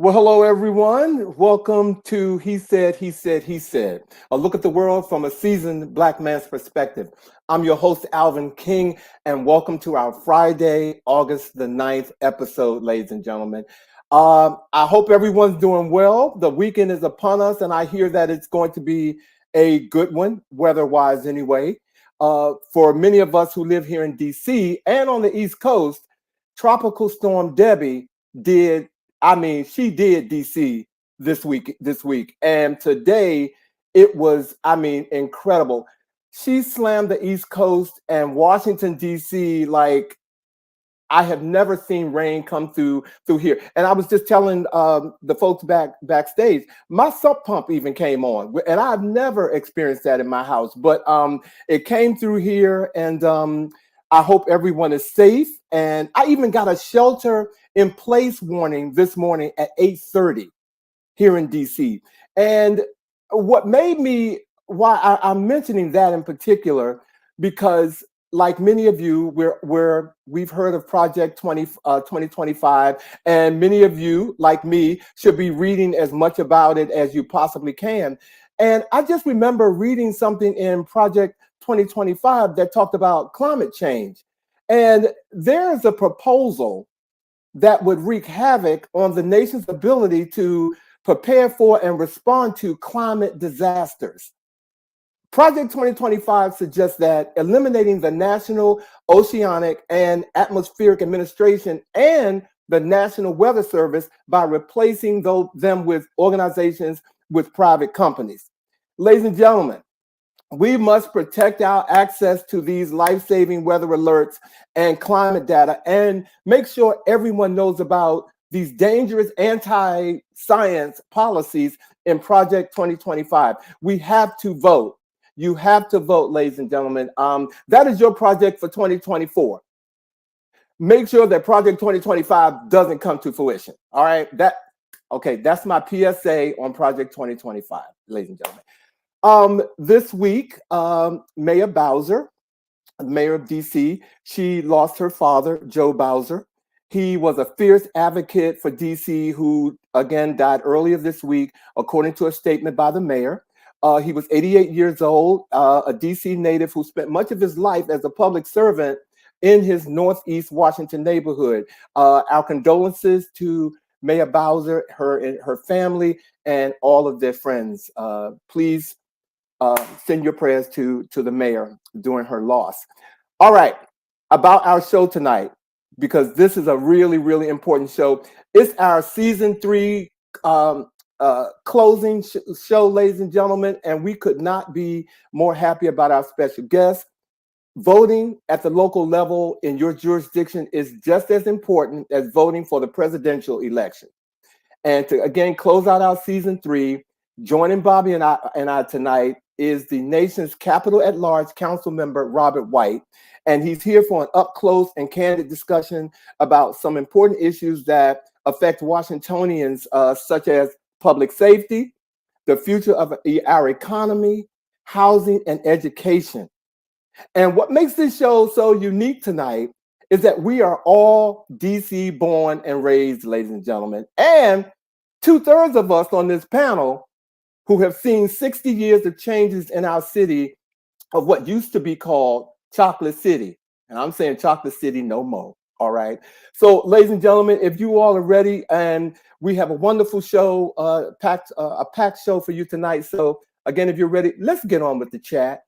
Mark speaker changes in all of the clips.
Speaker 1: Well, hello, everyone. Welcome to He Said, He Said, He Said, a look at the world from a seasoned Black man's perspective. I'm your host, Alvin King, and welcome to our Friday, August the 9th episode, ladies and gentlemen. I hope everyone's doing well. The weekend is upon us, and I hear that it's going to be a good one, weather-wise anyway. For many of us who live here in D.C. and on the East Coast, Tropical Storm Debbie she did DC this week. And today it was, incredible. She slammed the East Coast and Washington, DC, like I have never seen rain come through here. And I was just telling the folks backstage, my sump pump even came on. And I've never experienced that in my house, but it came through here, and I hope everyone is safe. And I even got a shelter in place warning this morning at 8:30 here in DC. And what made me, why I'm mentioning that in particular, because like many of you, we've heard of Project 2025, and many of you, like me, should be reading as much about it as you possibly can. And I just remember reading something in Project 2025 that talked about climate change. And there's a proposal that would wreak havoc on the nation's ability to prepare for and respond to climate disasters. Project 2025 suggests that eliminating the National Oceanic and Atmospheric Administration and the National Weather Service by replacing them with organizations with private companies. Ladies and gentlemen, we must protect our access to these life-saving weather alerts and climate data, and make sure everyone knows about these dangerous anti-science policies in Project 2025. We have to vote. You have to vote, ladies and gentlemen. That is your project for 2024. Make sure that Project 2025 doesn't come to fruition. All right, that's my PSA on Project 2025, ladies and gentlemen. This week, Mayor Bowser, mayor of DC, she lost her father, Joe Bowser. He was a fierce advocate for DC who, again, died earlier this week, according to a statement by the mayor. He was 88 years old, a DC native who spent much of his life as a public servant in his Northeast Washington neighborhood. Our condolences to Mayor Bowser, her family, and all of their friends. Please send your prayers to the mayor during her loss. All right, about our show tonight, because this is a really, really important show. It's our season 3 closing show, ladies and gentlemen, and we could not be more happy about our special guest. Voting at the local level in your jurisdiction is just as important as voting for the presidential election. And to, again, close out our season 3, joining Bobby and I tonight is the nation's Capital At-Large Councilmember Robert White, and he's here for an up-close and candid discussion about some important issues that affect Washingtonians, such as public safety, the future of our economy, housing, and education. And what makes this show so unique tonight is that we are all DC born and raised, ladies and gentlemen, and 2/3 of us on this panel who have seen 60 years of changes in our city of what used to be called Chocolate City. And I'm saying Chocolate City no more, all right? So, ladies and gentlemen, if you all are ready, and we have a wonderful show, a packed show for you tonight. So, again, if you're ready, let's get on with the chat.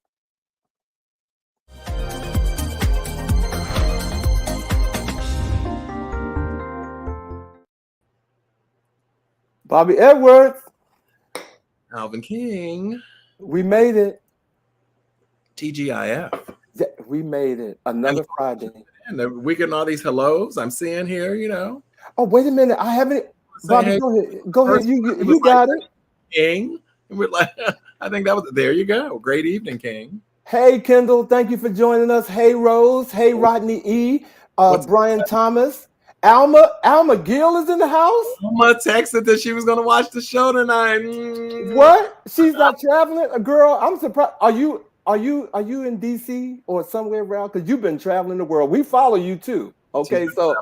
Speaker 1: Bobby Edwards.
Speaker 2: Alvin King.
Speaker 1: We made it.
Speaker 2: TGIF.
Speaker 1: We made it. Another Friday.
Speaker 2: And we're getting all these hellos I'm seeing here, you know.
Speaker 1: Oh, wait a minute. I haven't. Bobby, hey, go ahead. You got it.
Speaker 2: King. And we're like, I think that was, there you go. Great evening, King.
Speaker 1: Hey, Kendall. Thank you for joining us. Hey, Rose. Hey, Rodney E. Brian Thomas. Alma Gill is in the house.
Speaker 2: Alma texted that she was going to watch the show tonight.
Speaker 1: What? She's not traveling? Girl, I'm surprised. Are you in DC or somewhere around? Because you've been traveling the world. We follow you too. Okay, so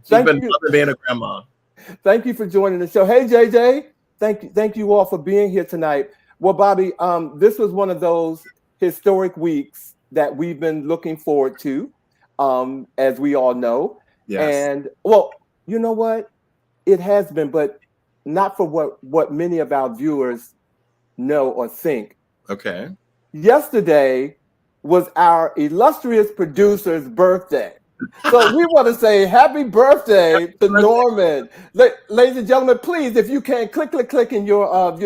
Speaker 2: she's been being a grandma.
Speaker 1: Thank you for joining the show. Hey, JJ. Thank you all for being here tonight. Well, Bobby, this was one of those historic weeks that we've been looking forward to, as we all know.
Speaker 2: Yes.
Speaker 1: And well, you know what? It has been, but not for what many of our viewers know or think.
Speaker 2: Okay.
Speaker 1: Yesterday was our illustrious producer's birthday. So we want to say happy birthday to Norman. Ladies and gentlemen, please, if you can, click in your,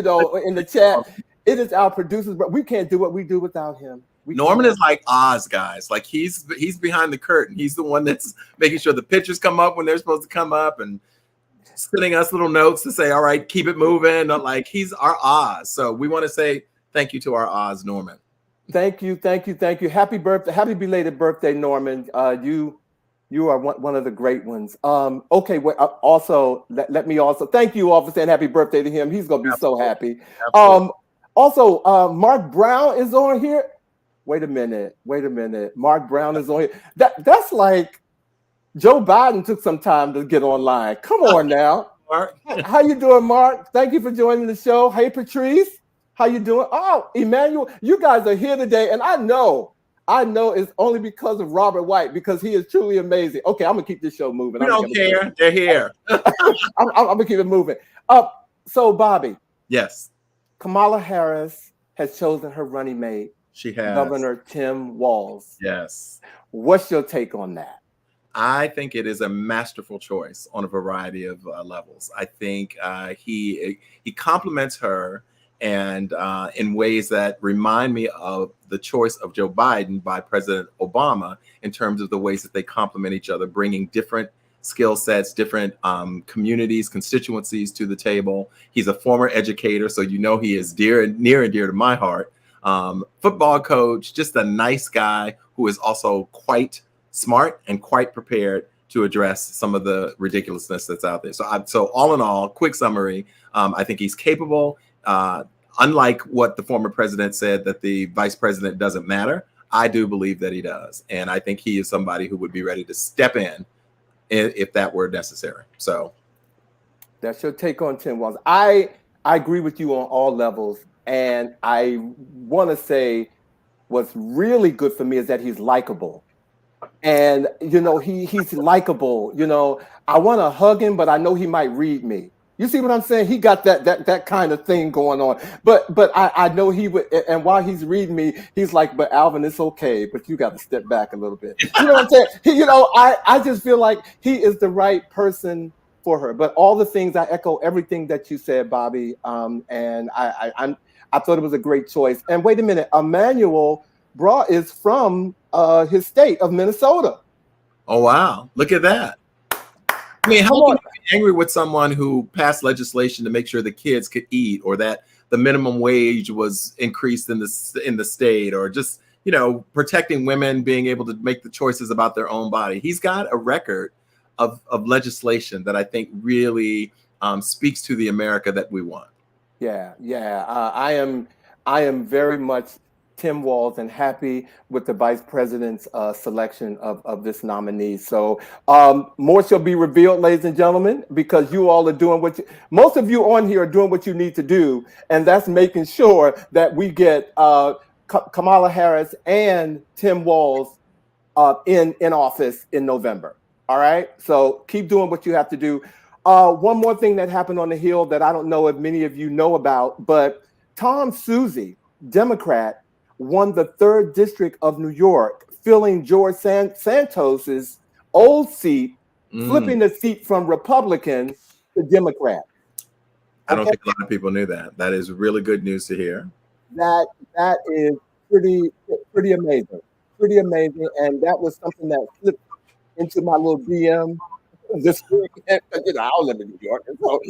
Speaker 1: in the chat. It is our producer's, but we can't do what we do without him.
Speaker 2: Norman is like Oz, guys. Like he's behind the curtain. He's the one that's making sure the pictures come up when they're supposed to come up and sending us little notes to say, all right, keep it moving. Like he's our Oz. So we want to say thank you to our Oz, Norman.
Speaker 1: Thank you. Happy birthday, happy belated birthday, Norman. You are one of the great ones. Okay, also, let me also thank you all for saying happy birthday to him. He's going to be so happy. Also, Mark Brown is on here. Wait a minute. Mark Brown is on here. That's like Joe Biden took some time to get online. Come on now.
Speaker 2: Mark.
Speaker 1: How you doing, Mark? Thank you for joining the show. Hey, Patrice. How you doing? Oh, Emmanuel, you guys are here today, and I know it's only because of Robert White, because he is truly amazing. Okay, I'm gonna keep this show moving.
Speaker 2: We don't care. They're here.
Speaker 1: I'm gonna keep it moving. So Bobby.
Speaker 2: Yes.
Speaker 1: Kamala Harris has chosen her running mate.
Speaker 2: She has.
Speaker 1: Governor Tim Walz.
Speaker 2: Yes.
Speaker 1: What's your take on that?
Speaker 2: I think it is a masterful choice on a variety of levels. I think he compliments her and in ways that remind me of the choice of Joe Biden by President Obama in terms of the ways that they complement each other, bringing different skill sets, different communities, constituencies to the table. He's a former educator, so you know he is near and dear to my heart. Football coach, just a nice guy who is also quite smart and quite prepared to address some of the ridiculousness that's out there. So all in all, quick summary, I think he's capable. Unlike what the former president said, that the vice president doesn't matter, I do believe that he does. And I think he is somebody who would be ready to step in if that were necessary. So
Speaker 1: that's your take on Tim Walz. I agree with you on all levels. And I want to say what's really good for me is that he's likable. And, he's likable. I want to hug him, but I know he might read me. You see what I'm saying? He got that kind of thing going on. But I know he would. And while he's reading me, he's like, but Alvin, it's okay. But you got to step back a little bit. You know what I'm saying? I just feel like he is the right person for her. But all the things, I echo everything that you said, Bobby. And I thought it was a great choice. And wait a minute, Emmanuel Bra is from his state of Minnesota.
Speaker 2: Oh, wow. Look at that. I mean, how can you be angry with someone who passed legislation to make sure the kids could eat, or that the minimum wage was increased in the state, or just, protecting women being able to make the choices about their own body? He's got a record of legislation that I think really speaks to the America that we want. Yeah.
Speaker 1: I am very much Tim Walz and happy with the vice president's selection of this nominee. So more shall be revealed, ladies and gentlemen, because you all are doing most of you on here are doing what you need to do. And that's making sure that we get Kamala Harris and Tim Walz in office in November. All right. So keep doing what you have to do. One more thing that happened on the Hill that I don't know if many of you know about, but Tom Suzy, Democrat, won the 3rd District of New York, filling George Santos's old seat, flipping the seat from Republican to Democrat.
Speaker 2: I don't think a lot of people knew that. That is really good news to hear.
Speaker 1: That is pretty amazing. Pretty amazing. And that was something that slipped into my little DM this week. I don't live in New York. So,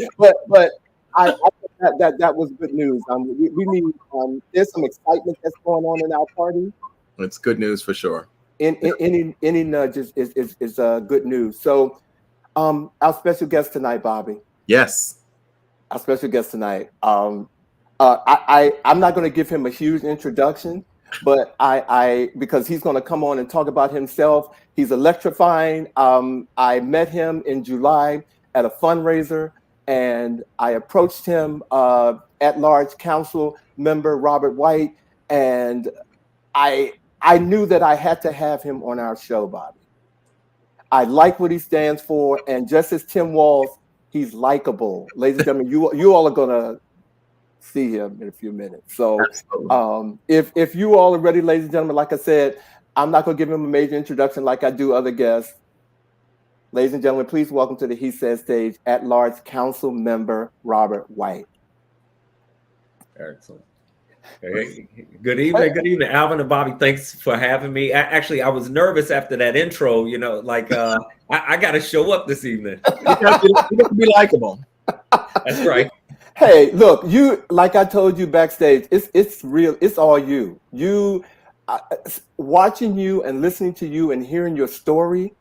Speaker 1: but I think that was good news. We need there's some excitement that's going on in our party.
Speaker 2: It's good news for sure.
Speaker 1: Any nudge is good news. So our special guest tonight, Bobby.
Speaker 2: Yes.
Speaker 1: Our special guest tonight. I'm not going to give him a huge introduction, but because he's going to come on and talk about himself. He's electrifying. I met him in July at a fundraiser, and I approached him, At-Large Councilmember Robert White, and I knew that I had to have him on our show, Bobby. I like what he stands for, and just as Tim Walz, he's likable. Ladies and gentlemen, you all are gonna see him in a few minutes. So if you all are ready, ladies and gentlemen, like I said, I'm not gonna give him a major introduction like I do other guests. Ladies and gentlemen, please welcome to the He Said stage At-Large Councilmember Robert White.
Speaker 3: Excellent. Hey, good evening, Alvin and Bobby. Thanks for having me. Actually, I was nervous after that intro. You know, like I got to show up this evening.
Speaker 2: You have to be likable.
Speaker 3: That's right.
Speaker 1: Hey, look, you, like I told you backstage, it's real. It's all you. Watching you and listening to you and hearing your story.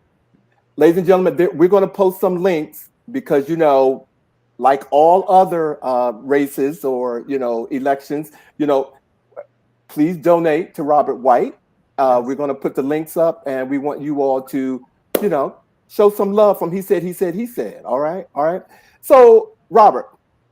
Speaker 1: Ladies and gentlemen, we're going to post some links because, you know, like all other races or, you know, elections, you know, please donate to Robert White. We're going to put the links up, and we want you all to, you know, show some love from He Said, He Said, He Said. All right. All right. So, Robert,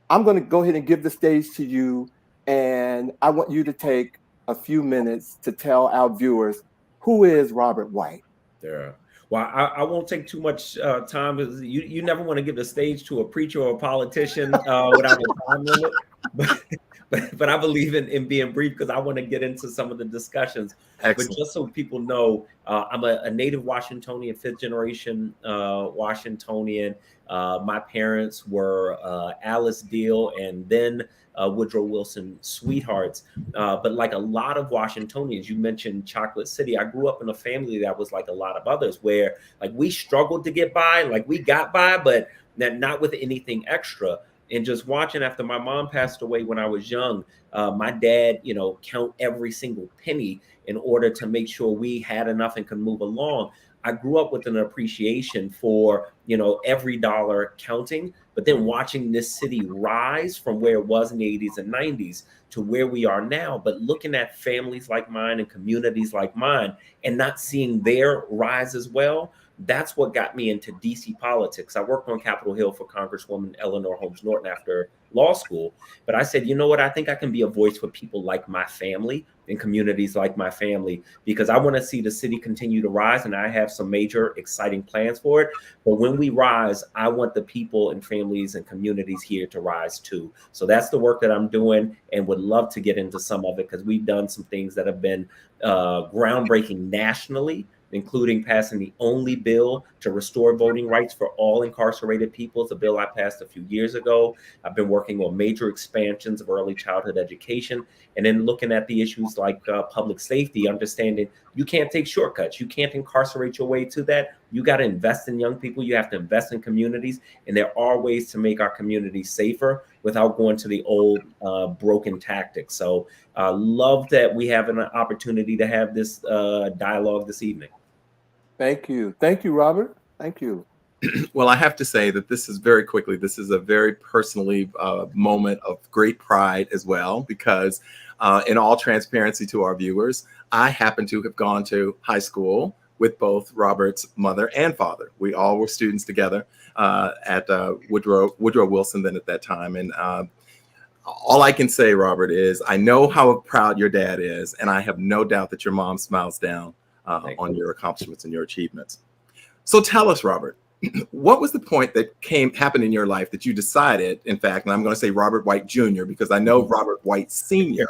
Speaker 1: I'm going to go ahead and give the stage to you, and I want you to take a few minutes to tell our viewers, who is Robert White?
Speaker 3: Yeah. Well, I won't take too much time. You never want to give the stage to a preacher or a politician without a time limit. But I believe in being brief because I want to get into some of the discussions.
Speaker 2: Excellent.
Speaker 3: But just so people know, I'm a native Washingtonian, fifth generation Washingtonian. My parents were Alice Deal and then Woodrow Wilson sweethearts. But like a lot of Washingtonians, you mentioned Chocolate City. I grew up in a family that was like a lot of others where like we struggled to get by, like we got by, but not with anything extra. And just watching after my mom passed away when I was young, my dad, you know, count every single penny in order to make sure we had enough and could move along. I grew up with an appreciation for, you know, every dollar counting, but then watching this city rise from where it was in the 80s and 90s to where we are now, but looking at families like mine and communities like mine and not seeing their rise as well. That's what got me into DC politics. I worked on Capitol Hill for Congresswoman Eleanor Holmes Norton after law school. But I said, you know what? I think I can be a voice for people like my family and communities like my family, because I want to see the city continue to rise. And I have some major exciting plans for it. But when we rise, I want the people and families and communities here to rise too. So that's the work that I'm doing and would love to get into some of it because we've done some things that have been groundbreaking nationally, including passing the only bill to restore voting rights for all incarcerated people. It's a bill I passed a few years ago. I've been working on major expansions of early childhood education, and then looking at the issues like public safety, understanding you can't take shortcuts. You can't incarcerate your way to that. You got to invest in young people. You have to invest in communities, and there are ways to make our communities safer without going to the old broken tactics. So love that we have an opportunity to have this dialogue this evening.
Speaker 1: Thank you. Thank you, Robert. Thank you.
Speaker 2: Well, I have to say that this is very quickly, this is a very personally moment of great pride as well, because in all transparency to our viewers, I happen to have gone to high school with both Robert's mother and father. We all were students together at Woodrow Wilson then at that time. And all I can say, Robert, is I know how proud your dad is, and I have no doubt that your mom smiles down on your accomplishments and your achievements. So tell us, Robert, what was the point that happened in your life that you decided, in fact, and I'm going to say Robert White Jr., because I know Robert White Sr.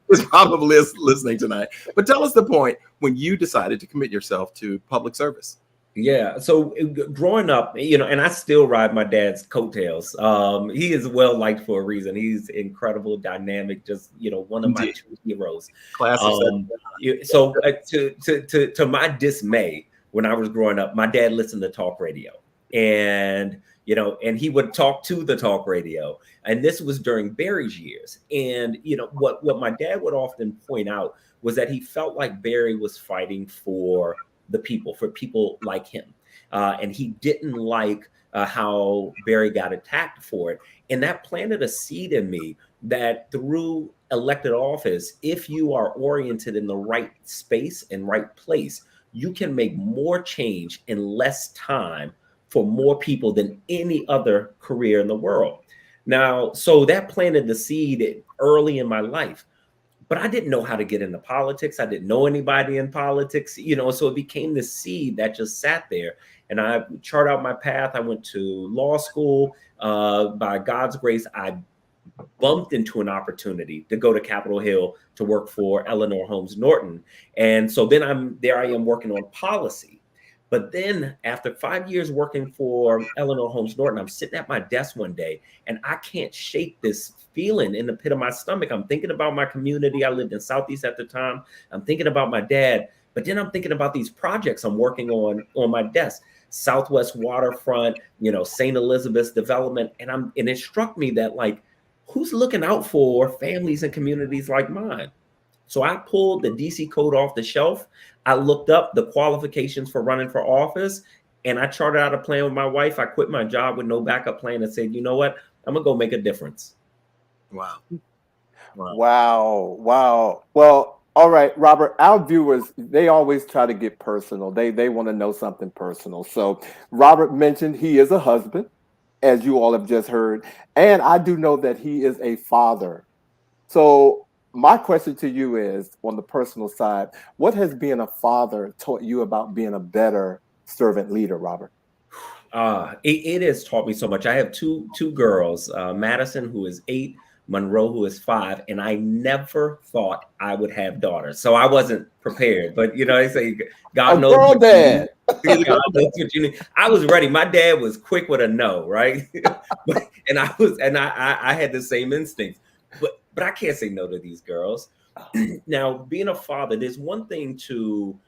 Speaker 2: is probably listening tonight, but tell us the point when you decided to commit yourself to public service.
Speaker 3: Yeah. So growing up, you know, and I still ride my dad's coattails. He is well liked for a reason. He's incredible, dynamic, just, you know, one of my two heroes. So to my dismay, when I was growing up, my dad listened to talk radio, and, you know, and he would talk to the talk radio. And this was during Barry's years. And, you know, what my dad would often point out was that he felt like Barry was fighting for the people, for people like him. And he didn't like how Barry got attacked for it. And that planted a seed in me that through elected office, if you are oriented in the right space and right place, you can make more change in less time for more people than any other career in the world. Now, so that planted the seed early in my life, but I didn't know how to get into politics. I didn't know anybody in politics, so it became the seed that just sat there. And I charted out my path. I went to law school. By God's grace, I bumped into an opportunity to go to Capitol Hill to work for Eleanor Holmes Norton. And so then I am working on policy. But then after 5 years working for Eleanor Holmes Norton, I'm sitting at my desk one day and I can't shake this feeling in the pit of my stomach. I'm thinking about my community. I lived in Southeast at the time. I'm thinking about my dad, but then I'm thinking about these projects I'm working on my desk. Southwest Waterfront, St. Elizabeth's development. And it struck me that, like, who's looking out for families and communities like mine? So I pulled the DC code off the shelf. I looked up the qualifications for running for office, and I charted out a plan with my wife. I quit my job with no backup plan and said, you know what? I'm going to go make a difference.
Speaker 2: Wow.
Speaker 1: Wow. Well, all right, Robert, our viewers, they always try to get personal. They want to know something personal. So Robert mentioned he is a husband, as you all have just heard. And I do know that he is a father. So my question to you is, on the personal side, what has being a father taught you about being a better servant leader, Robert?
Speaker 3: It has taught me so much. I have two girls, Madison, who is 8, Monroe, who is 5, and I never thought I would have daughters. So I wasn't prepared. But I say God knows.
Speaker 1: Girl dad.
Speaker 3: God knows what you need. I was ready. My dad was quick with a no, right? I had the same instincts. But I can't say no to these girls. Now, being a father, there's one thing to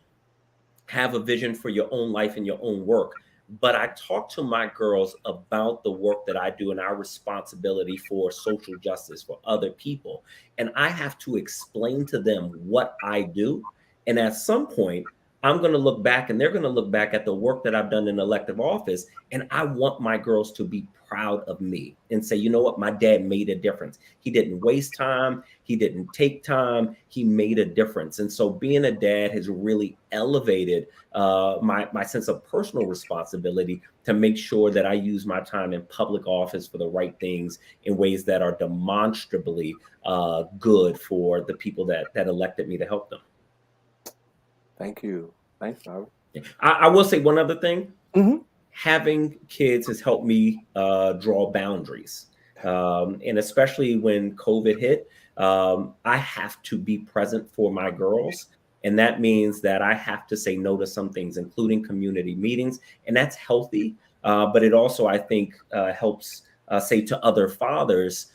Speaker 3: have a vision for your own life and your own work. But I talk to my girls about the work that I do and our responsibility for social justice for other people. And I have to explain to them what I do. And at some point, I'm going to look back and they're going to look back at the work that I've done in elective office. And I want my girls to be proud of me and say, you know what, my dad made a difference. He didn't waste time. He didn't take time. He made a difference. And so being a dad has really elevated my sense of personal responsibility to make sure that I use my time in public office for the right things in ways that are demonstrably good for the people that elected me to help them.
Speaker 1: Thank you. Thanks, Robert.
Speaker 3: I will say one other thing.
Speaker 1: Mm-hmm.
Speaker 3: Having kids has helped me draw boundaries. And especially when COVID hit, I have to be present for my girls. And that means that I have to say no to some things, including community meetings. And that's healthy. But it also, I think, helps say to other fathers,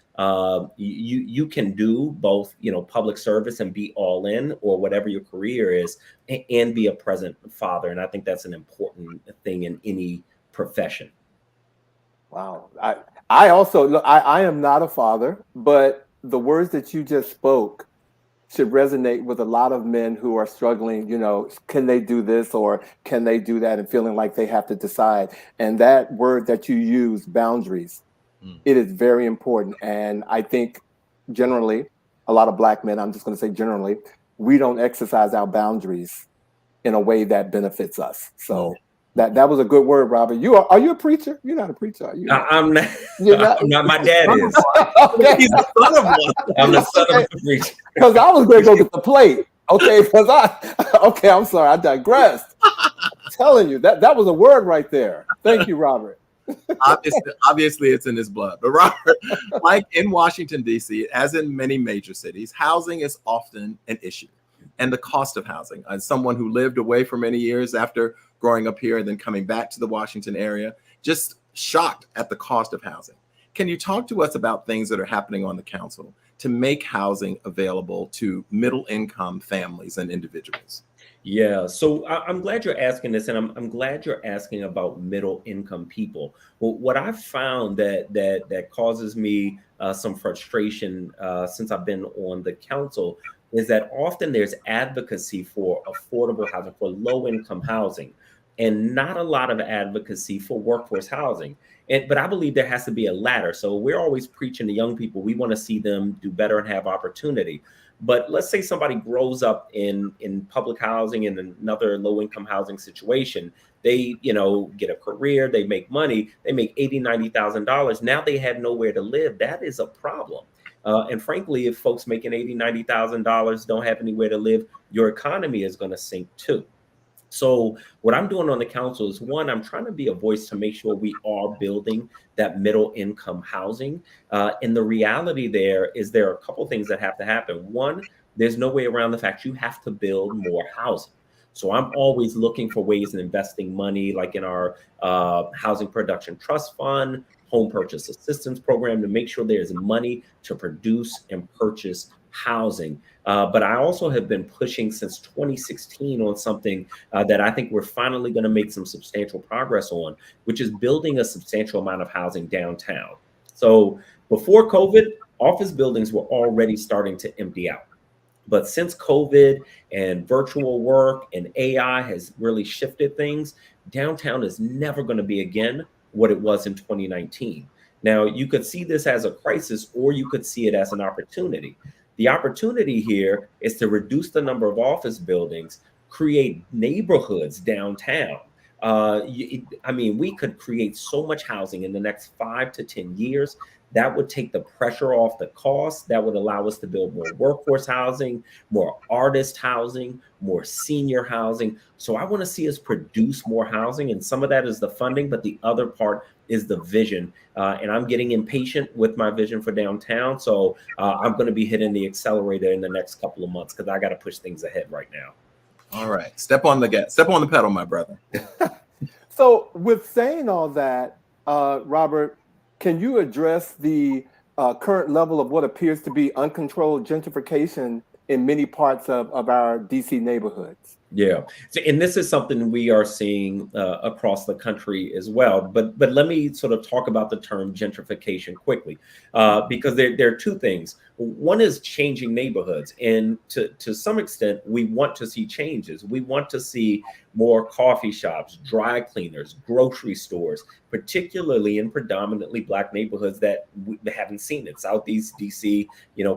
Speaker 3: you can do both, public service and be all in, or whatever your career is, and be a present father. And I think that's an important thing in any profession.
Speaker 1: Wow. I also, look, I am not a father, but the words that you just spoke should resonate with a lot of men who are struggling, can they do this or can they do that, and feeling like they have to decide. And that word that you use, boundaries, it is very important. And I think generally, a lot of Black men, I'm just going to say generally, we don't exercise our boundaries in a way that benefits us. So that was a good word, Robert. Are you a preacher? You're not a preacher, are you?
Speaker 3: I'm not. I'm not. My dad is.
Speaker 1: Okay.
Speaker 3: He's the son of one. I'm the son of a preacher.
Speaker 1: Because I was going to go get the plate. Okay, I'm sorry, I digressed. I'm telling you, that was a word right there. Thank you, Robert.
Speaker 2: Obviously, it's in his blood. But Robert, like in Washington, D.C., as in many major cities, housing is often an issue. And the cost of housing. As someone who lived away for many years after growing up here and then coming back to the Washington area, just shocked at the cost of housing. Can you talk to us about things that are happening on the council to make housing available to middle-income families and individuals?
Speaker 3: Yeah, so I'm glad you're asking this, and I'm glad you're asking about middle-income people. Well, what I've found that causes me some frustration since I've been on the council is that often there's advocacy for affordable housing, for low-income housing, and not a lot of advocacy for workforce housing. But I believe there has to be a ladder. So we're always preaching to young people. We want to see them do better and have opportunity. But let's say somebody grows up in public housing in another low income housing situation. They, get a career, they make money, they make $80,000, $90,000. Now they have nowhere to live. That is a problem. And frankly, if folks making $80,000, $90,000 don't have anywhere to live, your economy is going to sink too. So what I'm doing on the council is, one, I'm trying to be a voice to make sure we are building that middle income housing. And the reality there are a couple things that have to happen. One, there's no way around the fact you have to build more housing. So I'm always looking for ways in investing money, like in our housing production trust fund, home purchase assistance program, to make sure there's money to produce and purchase housing. But I also have been pushing since 2016 on something that I think we're finally going to make some substantial progress on, which is building a substantial amount of housing downtown. So before COVID, office buildings were already starting to empty out. But since COVID and virtual work and AI has really shifted things, downtown is never going to be again what it was in 2019. Now, you could see this as a crisis, or you could see it as an opportunity. The opportunity here is to reduce the number of office buildings, create neighborhoods downtown. We could create so much housing in the next 5 to 10 years. That would take the pressure off the cost. That would allow us to build more workforce housing, more artist housing, more senior housing. So I want to see us produce more housing. And some of that is the funding, but the other part is the vision. And I'm getting impatient with my vision for downtown. So I'm going to be hitting the accelerator in the next couple of months, because I got to push things ahead right now.
Speaker 2: All right. Step on the pedal, my brother.
Speaker 1: So with saying all that, Robert, can you address the current level of what appears to be uncontrolled gentrification in many parts of our DC neighborhoods?
Speaker 3: Yeah. So, and this is something we are seeing across the country as well. But let me sort of talk about the term gentrification quickly, because there are two things. One is changing neighborhoods. And to some extent, we want to see changes. We want to see more coffee shops, dry cleaners, grocery stores, particularly in predominantly Black neighborhoods that we haven't seen it. Southeast DC,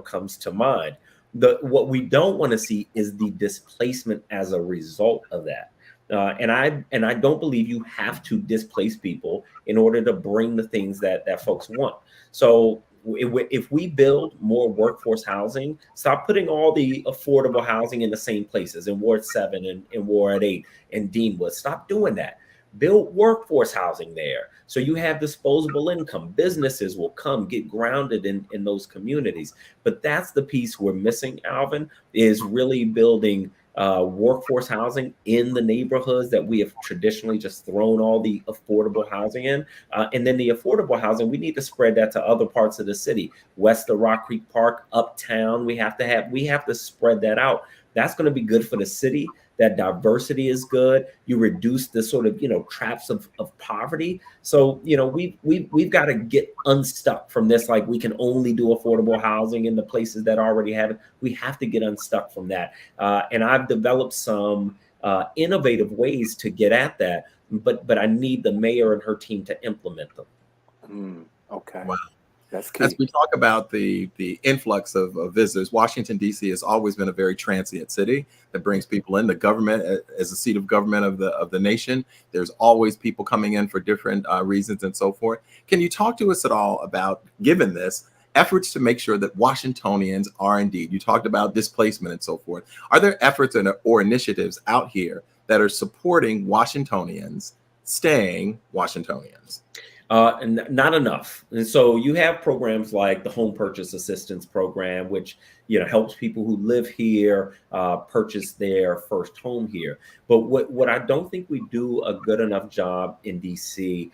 Speaker 3: comes to mind. What we don't want to see is the displacement as a result of that. And I don't believe you have to displace people in order to bring the things that folks want. So if we build more workforce housing, stop putting all the affordable housing in the same places, in Ward 7 and Ward 8 and Deanwood. Stop doing that. Build workforce housing there, so you have disposable income. Businesses will come get grounded in those communities. But that's the piece we're missing, Alvin, is really building workforce housing in the neighborhoods that we have traditionally just thrown all the affordable housing in. And then the affordable housing, we need to spread that to other parts of the city, west of Rock Creek Park, uptown. We have to spread that out. That's going to be good for the city. That diversity is good. You reduce the sort of, traps of poverty. So, we've got to get unstuck from this. Like, we can only do affordable housing in the places that already have it. We have to get unstuck from that. And I've developed some innovative ways to get at that. But I need the mayor and her team to implement them.
Speaker 1: Okay.
Speaker 2: Wow.
Speaker 1: That's key.
Speaker 2: As we talk about the influx of visitors, Washington, D.C. has always been a very transient city that brings people in. The government, as a seat of government of the nation, there's always people coming in for different reasons and so forth. Can you talk to us at all about, given this, efforts to make sure that Washingtonians are indeed, you talked about displacement and so forth, are there efforts or initiatives out here that are supporting Washingtonians staying Washingtonians?
Speaker 3: And not enough. And so you have programs like the Home Purchase Assistance Program, which helps people who live here purchase their first home here. But what I don't think we do a good enough job in DC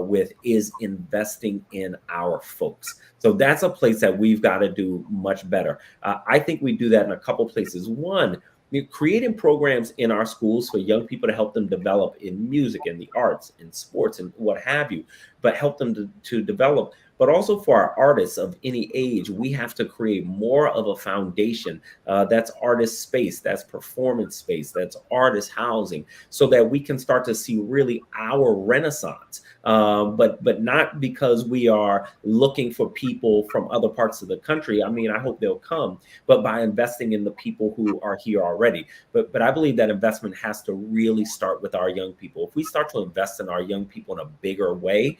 Speaker 3: with is investing in our folks. So that's a place that we've got to do much better. I think we do that in a couple places. One, creating programs in our schools for young people to help them develop in music and the arts and sports and what have you, but help them to develop. But also for our artists of any age, we have to create more of a foundation that's artist space, that's performance space, that's artist housing, so that we can start to see really our renaissance. but not because we are looking for people from other parts of the country. I mean, I hope they'll come, but by investing in the people who are here already. But I believe that investment has to really start with our young people. If we start to invest in our young people in a bigger way,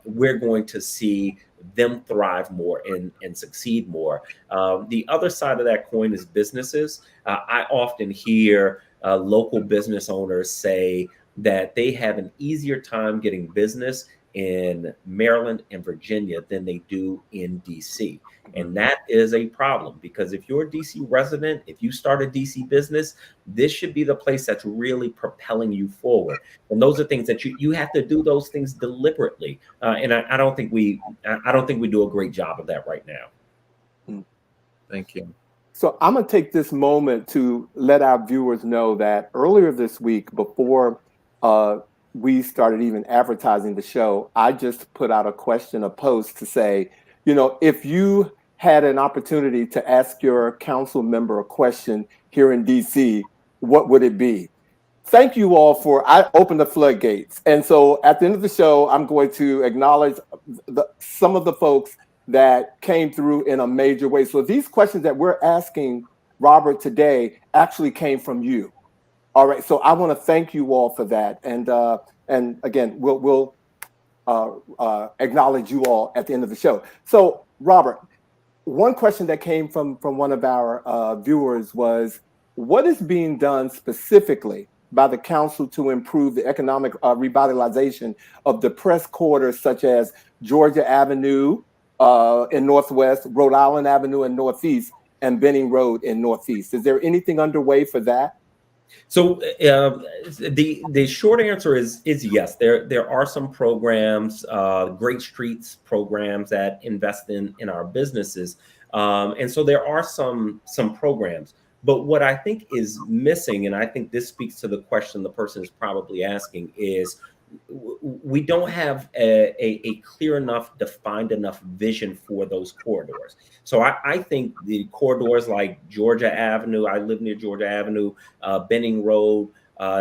Speaker 3: we're going to see them thrive more and succeed more. The other side of that coin is businesses. I often hear local business owners say that they have an easier time getting business in Maryland and Virginia than they do in DC. And that is a problem, because if you're a DC resident, if you start a DC business, this should be the place that's really propelling you forward. And those are things that you have to do those things deliberately. And I don't think we do a great job of that right now.
Speaker 2: Thank you.
Speaker 1: So I'm going to take this moment to let our viewers know that earlier this week, before we started even advertising the show, I just put out a post to say, you know, if you had an opportunity to ask your council member a question here in DC, what would it be? Thank you all I opened the floodgates. And so at the end of the show, I'm going to acknowledge some of the folks that came through in a major way. So these questions that we're asking Robert today actually came from you. All right. So I want to thank you all for that. And again, we'll acknowledge you all at the end of the show. So Robert, one question that came from one of our viewers was, what is being done specifically by the council to improve the economic revitalization of depressed corridors such as Georgia Avenue in Northwest, Rhode Island Avenue in Northeast, and Benning Road in Northeast? Is there anything underway for that?
Speaker 3: So the short answer is yes. There are some programs, Great Streets programs that invest in our businesses, and so there are some programs. But what I think is missing, and I think this speaks to the question the person is probably asking, is we don't have a clear enough, defined enough vision for those corridors. So I think the corridors like Georgia Avenue, I live near Georgia Avenue, Benning Road,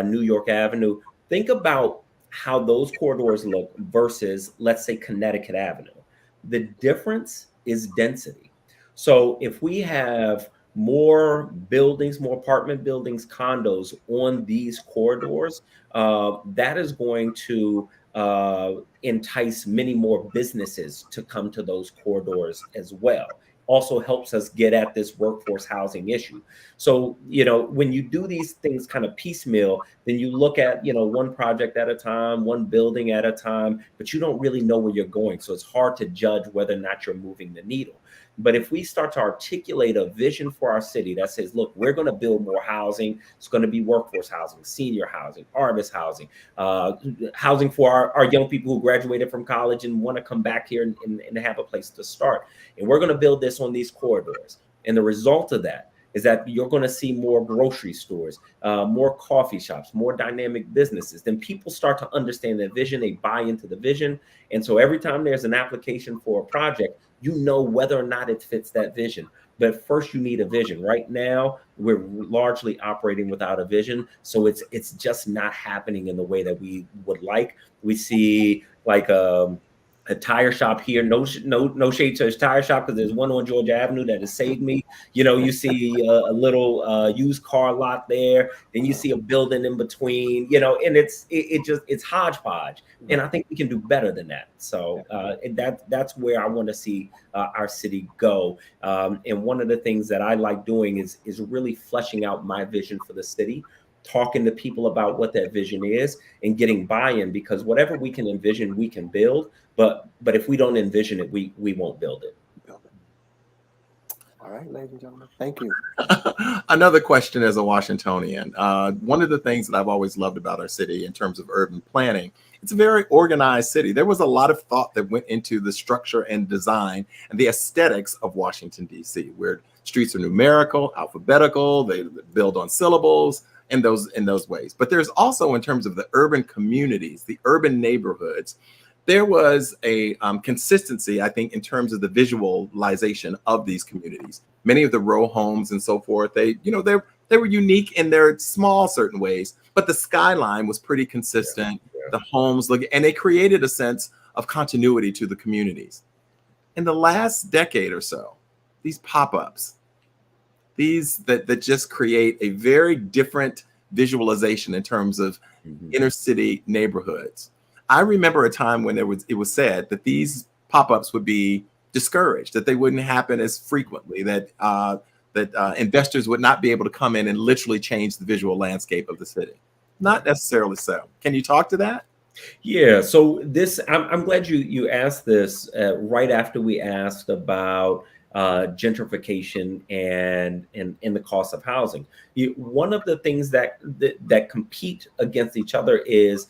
Speaker 3: New York Avenue. Think about how those corridors look versus, let's say, Connecticut Avenue. The difference is density. So if we have more buildings, more apartment buildings, condos on these corridors, that is going to entice many more businesses to come to those corridors as well. Also helps us get at this workforce housing issue. So, you know, when you do these things kind of piecemeal, then you look at, you know, one project at a time, one building at a time, but you don't really know where you're going. So it's hard to judge whether or not you're moving the needle. But if we start to articulate a vision for our city that says, look, we're going to build more housing. It's going to be workforce housing, senior housing, artist housing, housing for our young people who graduated from college and want to come back here and have a place to start. And we're going to build this on these corridors. And the result of that is that you're going to see more grocery stores, more coffee shops, more dynamic businesses. Then people start to understand that vision, they buy into the vision. And so every time there's an application for a project, you know whether or not it fits that vision. But first you need a vision. Right now, we're largely operating without a vision. So it's just not happening in the way that we would like. We see like a tire shop here, no shade to a tire shop, because there's one on Georgia Avenue that has saved me. You know, you see a little used car lot there, then you see a building in between, you know, and it's hodgepodge. And I think we can do better than that. So that's where I want to see our city go. And one of the things that I like doing is really fleshing out my vision for the city, talking to people about what that vision is and getting buy-in, because whatever we can envision, we can build. But if we don't envision it, we won't build it.
Speaker 1: All right, ladies and gentlemen, thank you.
Speaker 2: Another question as a Washingtonian. One of the things that I've always loved about our city in terms of urban planning, it's a very organized city. There was a lot of thought that went into the structure and design and the aesthetics of Washington, D.C., where streets are numerical, alphabetical, they build on syllables, in those ways. But there's also, in terms of the urban communities, the urban neighborhoods, there was a consistency, I think, in terms of the visualization of these communities. Many of the row homes and so forth, they were unique in their small certain ways, but the skyline was pretty consistent. the homes look, and they created a sense of continuity to the communities. In the last decade or so, these pop-ups, these that just create a very different visualization in terms of inner city neighborhoods. I remember a time when it was said that these pop-ups would be discouraged, that they wouldn't happen as frequently, that investors would not be able to come in and literally change the visual landscape of the city. Not necessarily so. Can you talk to that?
Speaker 3: Yeah, so this, I'm glad you asked this right after we asked about gentrification and the cost of housing. One of the things that compete against each other is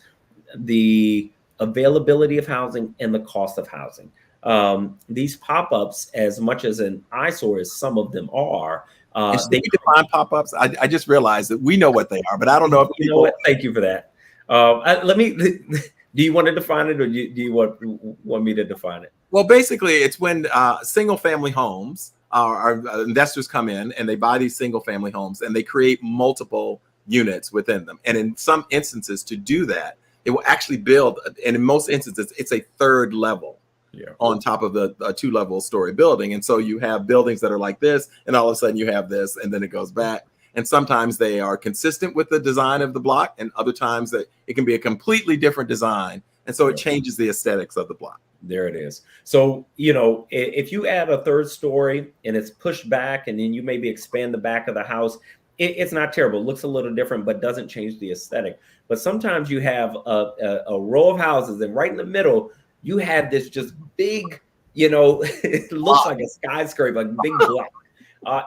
Speaker 3: the availability of housing and the cost of housing. These pop-ups, as much as an eyesore as some of them are,
Speaker 2: they define pop-ups. I just realized that we know what they are, but I don't know if
Speaker 3: you know what. Thank you for that. Let me. Do you want to define it, or do you want me to define it?
Speaker 2: Well, basically, it's when single-family homes investors come in and they buy these single-family homes and they create multiple units within them. And in some instances, to do that, it will actually build. And in most instances, it's a third level on top of the two-level story building. And so you have buildings that are like this, and all of a sudden you have this, and then it goes back. And sometimes they are consistent with the design of the block, and other times that it can be a completely different design. And so it changes the aesthetics of the block.
Speaker 3: There it is. So, if you add a third story and it's pushed back, and then you maybe expand the back of the house, it's not terrible. It looks a little different, but doesn't change the aesthetic. But sometimes you have a row of houses, and right in the middle, you have this just big, it looks like a skyscraper, like big block,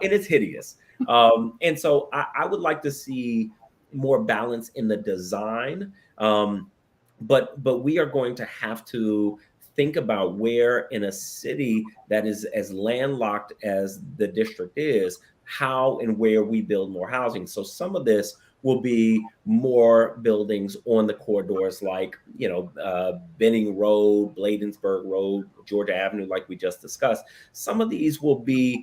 Speaker 3: and it's hideous. And so I would like to see more balance in the design. But we are going to have to think about where in a city that is as landlocked as the district is, how and where we build more housing. So some of this will be more buildings on the corridors like, Benning Road, Bladensburg Road, Georgia Avenue, like we just discussed. Some of these will be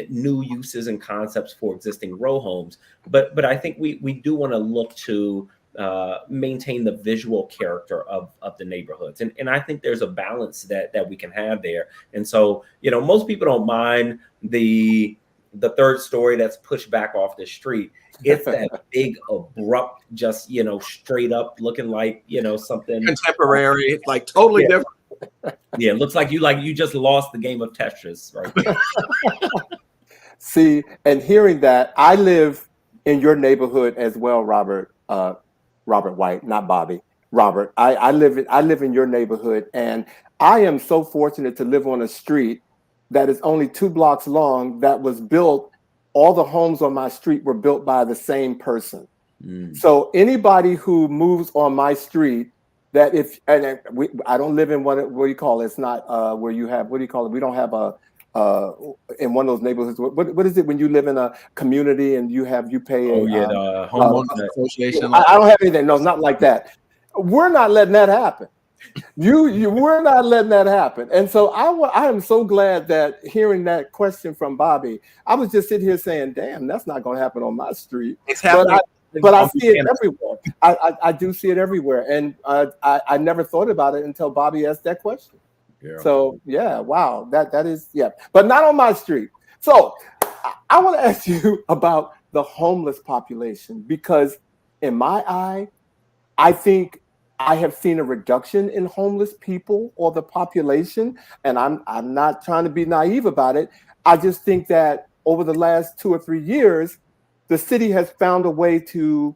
Speaker 3: new uses and concepts for existing row homes. But I think we do want to look to maintain the visual character of the neighborhoods. And I think there's a balance that we can have there. And so, most people don't mind the third story that's pushed back off the street. It's that big, abrupt, just, straight up looking like, something
Speaker 2: contemporary, like totally different.
Speaker 3: Yeah, it looks like you just lost the game of Tetris, right?
Speaker 1: See, and hearing that, I live in your neighborhood as well, Robert White, not Bobby. Robert, I live in your neighborhood, and I am so fortunate to live on a street that is only 2 blocks long, that was built. All the homes on my street were built by the same person. So anybody who moves on my street, I don't live in what do you call it? It's not where you have, what do you call it? We don't have in one of those neighborhoods. What is it when you live in a community and you pay
Speaker 2: the homeowners association?
Speaker 1: I don't have anything. No, it's not like that. We're not letting that happen. We're not letting that happen. And so I am so glad that hearing that question from Bobby, I was just sitting here saying, damn, that's not going to happen on my street.
Speaker 2: It's happening.
Speaker 1: But I see it everywhere. I do see it everywhere. And I never thought about it until Bobby asked that question. Yeah. So, yeah, wow, that is, yeah, but not on my street. So I want to ask you about the homeless population, because in my eye, I think I have seen a reduction in homeless people or the population, and I'm not trying to be naive about it. I just think that over the last 2 or 3 years, the city has found a way to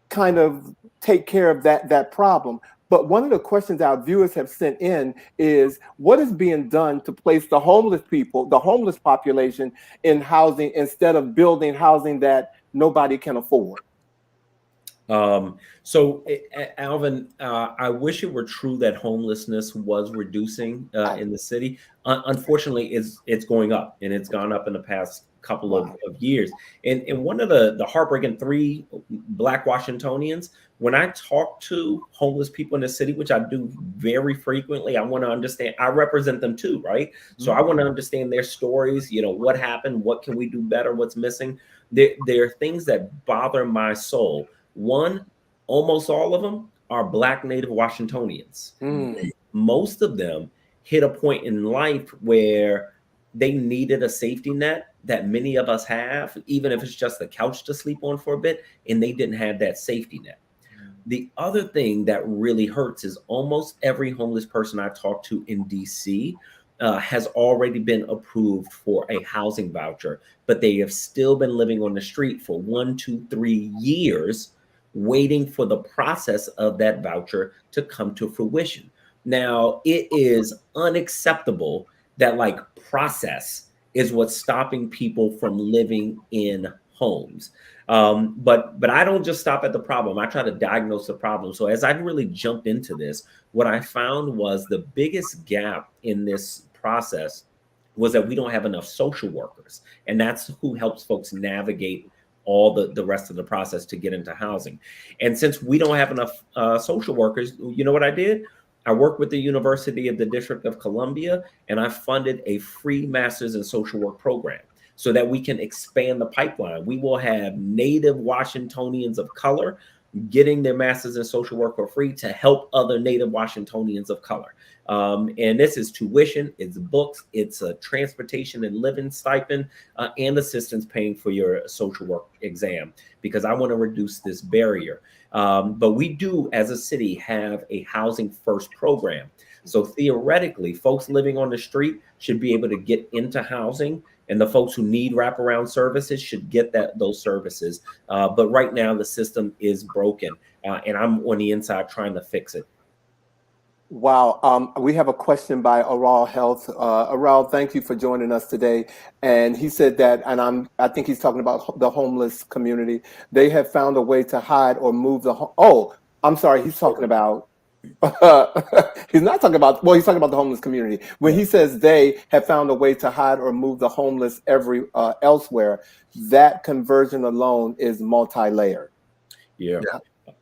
Speaker 1: kind of take care of that problem. But one of the questions our viewers have sent in is, what is being done to place the homeless people, the homeless population, in housing instead of building housing that nobody can afford?
Speaker 3: So, Alvin, I wish it were true that homelessness was reducing in the city. Unfortunately, it's going up, and it's gone up in the past couple of years. And one of the heartbreaking 3 Black Washingtonians, when I talk to homeless people in the city, which I do very frequently, I want to understand, I represent them too, right? So I want to understand their stories, what happened, what can we do better, what's missing. There are things that bother my soul. One, almost all of them are Black native Washingtonians.
Speaker 1: Mm.
Speaker 3: Most of them hit a point in life where they needed a safety net that many of us have, even if it's just a couch to sleep on for a bit, and they didn't have that safety net. The other thing that really hurts is almost every homeless person I talk to in DC has already been approved for a housing voucher, but they have still been living on the street for 1, 2, 3 years, waiting for the process of that voucher to come to fruition. Now, it is unacceptable that like process is what's stopping people from living in homes. But I don't just stop at the problem. I try to diagnose the problem. So as I really jumped into this, what I found was the biggest gap in this process was that we don't have enough social workers. And that's who helps folks navigate all the rest of the process to get into housing. And since we don't have enough social workers, you know what I did? I worked with the University of the District of Columbia, and I funded a free master's in social work program so that we can expand the pipeline. We will have native Washingtonians of color getting their master's in social work for free to help other native Washingtonians of color. And this is tuition, it's books, it's a transportation and living stipend, and assistance paying for your social work exam, because I want to reduce this barrier. But we do, as a city, have a housing first program. So theoretically, folks living on the street should be able to get into housing, and the folks who need wraparound services should get those services. But right now, the system is broken, and I'm on the inside trying to fix it.
Speaker 1: Wow. We have a question by Aral Health. Aral, thank you for joining us today. And he said that, and I think he's talking about the homeless community. They have found a way to hide or move oh, I'm sorry. He's talking about, he's not talking about, well, he's talking about the homeless community. When he says they have found a way to hide or move the homeless elsewhere, that conversion alone is multi-layered.
Speaker 3: Yeah.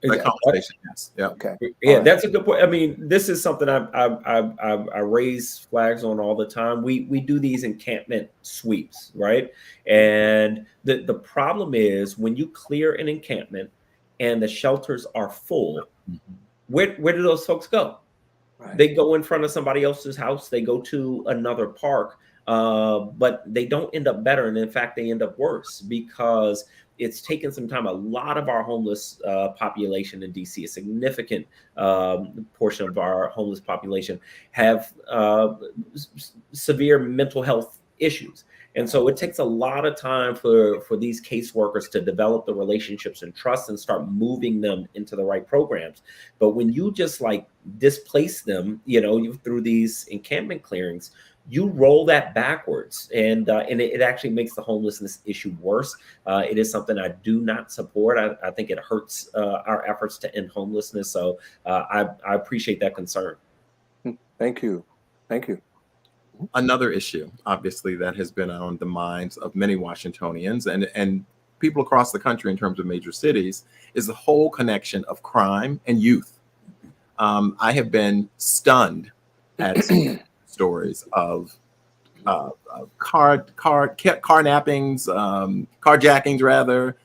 Speaker 2: That conversation, yes. Yeah.
Speaker 1: Okay.
Speaker 3: Yeah, that's a good point. I mean, this is something I raise flags on all the time. We do these encampment sweeps, right? And the problem is when you clear an encampment and the shelters are full, where do those folks go? Right. They go in front of somebody else's house. They go to another park, but they don't end up better. And in fact, they end up worse because it's taken some time. A lot of our homeless population in DC, a significant portion of our homeless population, have severe mental health issues. And so it takes a lot of time for these caseworkers to develop the relationships and trust and start moving them into the right programs. But when you just like displace them, through these encampment clearings, you roll that backwards, and it actually makes the homelessness issue worse. It is something I do not support. I think it hurts our efforts to end homelessness. So I appreciate that concern.
Speaker 1: Thank you. Thank you.
Speaker 2: Another issue, obviously, that has been on the minds of many Washingtonians and people across the country in terms of major cities is the whole connection of crime and youth. I have been stunned at stories of car nappings, carjackings rather,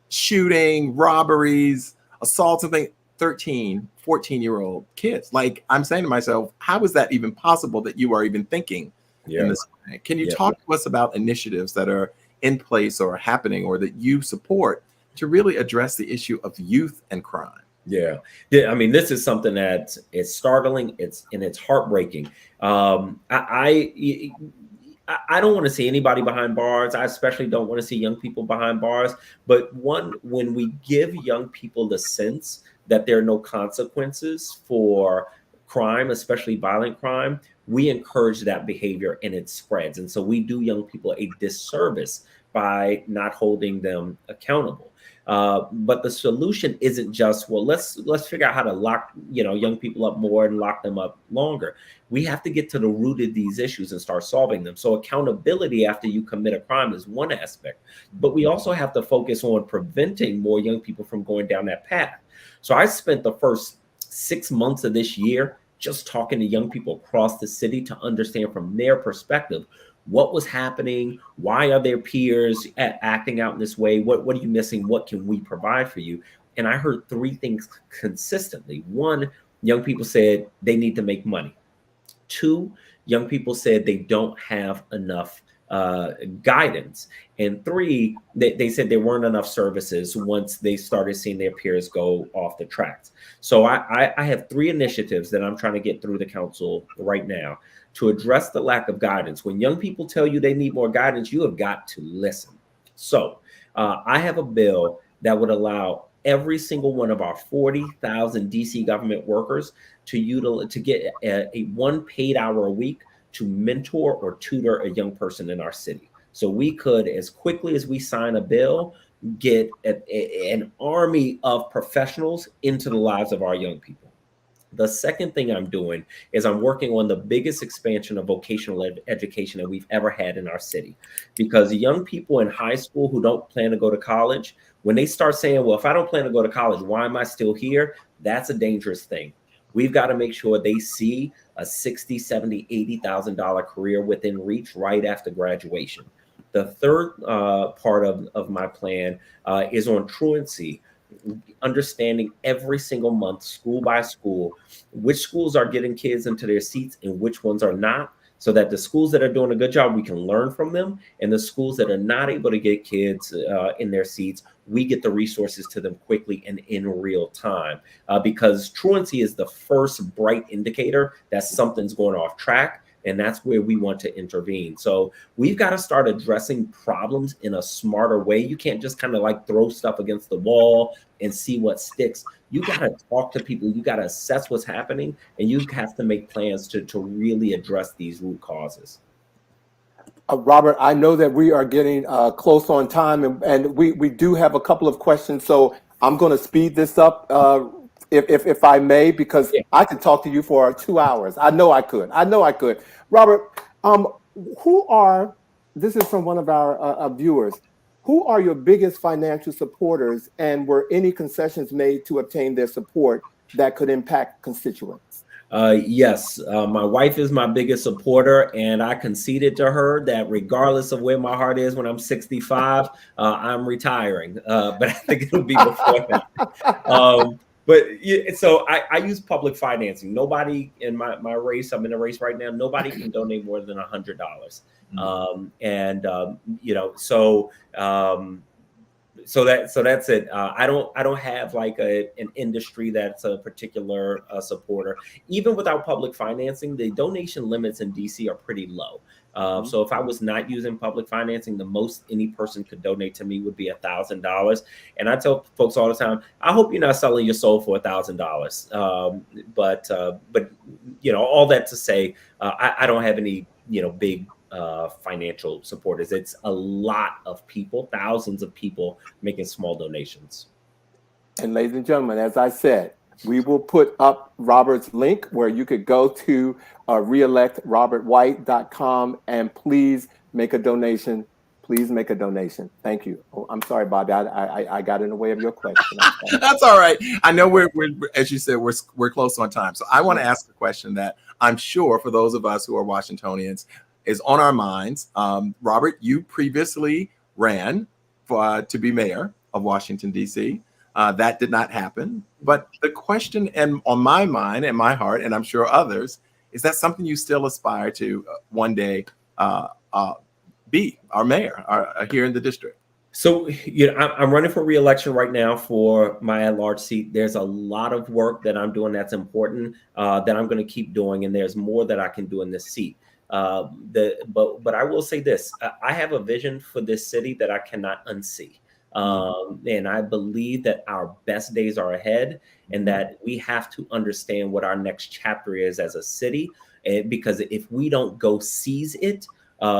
Speaker 2: shooting, robberies, assaults of 13, 14-year-old kids. Like, I'm saying to myself, how is that even possible that you are even thinking in this way? Can you talk to us about initiatives that are in place or happening or that you support to really address the issue of youth and crime?
Speaker 3: Yeah. I mean, this is something that is startling. It's heartbreaking. I don't want to see anybody behind bars. I especially don't want to see young people behind bars. But when we give young people the sense that there are no consequences for crime, especially violent crime, we encourage that behavior and it spreads. And so we do young people a disservice by not holding them accountable. But the solution isn't just, well, let's figure out how to lock, young people up more and lock them up longer. We have to get to the root of these issues and start solving them. So accountability after you commit a crime is one aspect, but we also have to focus on preventing more young people from going down that path. So I spent the first 6 months of this year just talking to young people across the city to understand from their perspective what was happening, why are their peers acting out in this way, what are you missing, what can we provide for you? And I heard three things consistently. One, young people said they need to make money. Two, young people said they don't have enough guidance. And three, they said there weren't enough services once they started seeing their peers go off the tracks. So I have three initiatives that I'm trying to get through the council right now to address the lack of guidance. When young people tell you they need more guidance, you have got to listen. So I have a bill that would allow every single one of our 40,000 DC government workers to get a one paid hour a week to mentor or tutor a young person in our city. So we could, as quickly as we sign a bill, get an army of professionals into the lives of our young people. The second thing I'm doing is I'm working on the biggest expansion of vocational education that we've ever had in our city. Because young people in high school who don't plan to go to college, when they start saying, well, if I don't plan to go to college, why am I still here? That's a dangerous thing. We've got to make sure they see a $60,000, $70,000, $80,000 career within reach right after graduation. The third part of my plan is on truancy, understanding every single month, school by school, which schools are getting kids into their seats and which ones are not, so that the schools that are doing a good job, we can learn from them. And the schools that are not able to get kids in their seats, we get the resources to them quickly and in real time. Because truancy is the first bright indicator that something's going off track. And that's where we want to intervene. So we've got to start addressing problems in a smarter way. You can't just kind of like throw stuff against the wall and see what sticks. You got to talk to people. You got to assess what's happening, and you have to make plans to really address these root causes.
Speaker 1: Robert, I know that we are getting close on time, and we do have a couple of questions. So I'm going to speed this up, if I may, because I could talk to you for 2 hours. I know I could. Robert, this is from one of our viewers, who are your biggest financial supporters, and were any concessions made to obtain their support that could impact constituents?
Speaker 3: Yes, my wife is my biggest supporter, and I conceded to her that regardless of where my heart is when I'm 65, I'm retiring. But I think it'll be before that. So I use public financing. Nobody in my race, I'm in a race right now, nobody can donate more than $100. So that's it. I don't have like an industry that's a particular supporter. Even without public financing, the donation limits in DC are pretty low. So if I was not using public financing, the most any person could donate to me would be $1,000. And I tell folks all the time, I hope you're not selling your soul for $1,000. But all that to say, I don't have any big financial supporters. It's a lot of people, thousands of people making small donations.
Speaker 1: And ladies and gentlemen, as I said, we will put up Robert's link where you could go to reelectrobertwhite.com and please make a donation. Please make a donation. Thank you. Oh, I'm sorry, Bobby. I got in the way of your question.
Speaker 2: That's all right. I know we're as you said, we're close on time. So I want to ask a question that I'm sure for those of us who are Washingtonians is on our minds. Robert, you previously ran to be mayor of Washington, D.C. That did not happen. But the question on my mind and my heart, and I'm sure others, is that something you still aspire to one day be our mayor here in the district?
Speaker 3: So, I'm running for re-election right now for my at-large seat. There's a lot of work that I'm doing that's important that I'm going to keep doing, and there's more that I can do in this seat. But I will say this: I have a vision for this city that I cannot unsee. And I believe that our best days are ahead, and that we have to understand what our next chapter is as a city. Because if we don't go seize it,